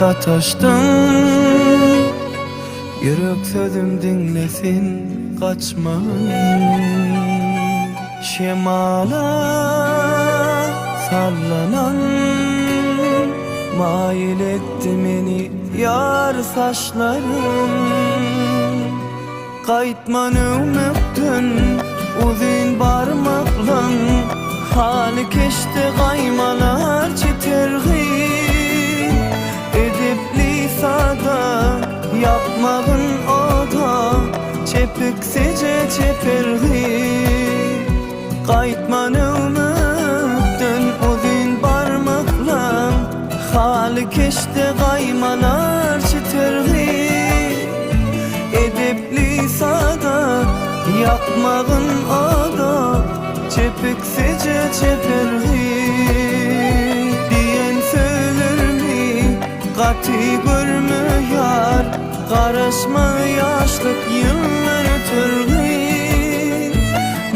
Sataştım, yürek sözüm dinlesin, kaçma. Şemala sallanan mail etti beni yar saçlarım. Kayıtmanı öptün uzun parmaklan, hali keşte kaymalar çitergi. Edipli sada yapmağın oda, çepüksece çepergi. Kayıtmanı öptün uzun parmaklan, hali keşte kaymalar çitergi. Edepli sada yapmağın oda, çepüksece çepergi. Diyen söyler mi kati görmüyor, karışma yaşlık yıllar ötürgi.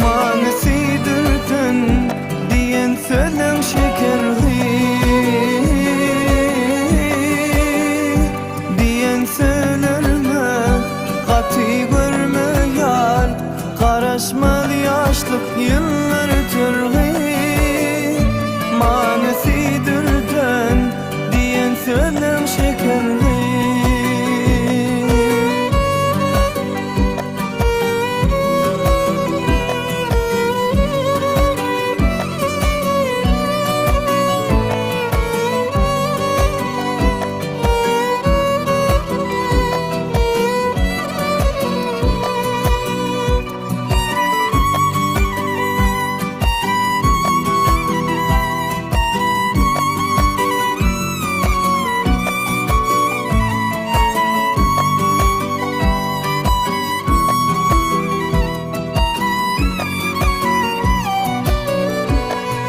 Manesidir dün diyen söylen şekergi. Diyen söylerme kati görmüyor, karışma yaşlık yıllar ötürgi. Manesidir dün diyen söylen şekergi.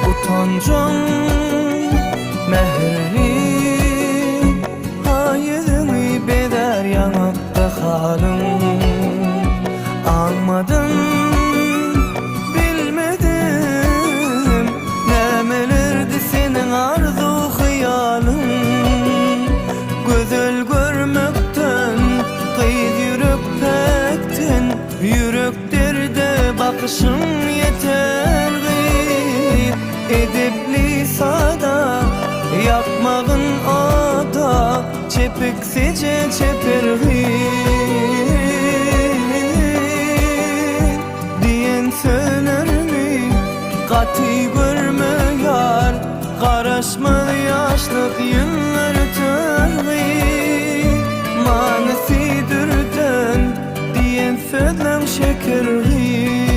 Utancam mehri hayırımı beder yanakta halım. Anmadım, bilmedim, nemelerdi senin arzu hayalın. Güzel görmekten kıyı yürek pektin, yürek derde bakışım yeter. Edepli sada yapmağın oda, çepüksece çepergi. Diyen söyler mi kati görmüyor, karışmalı yaşlık yıllar ötürgi. Manesidir dön diyen söylen şekergi.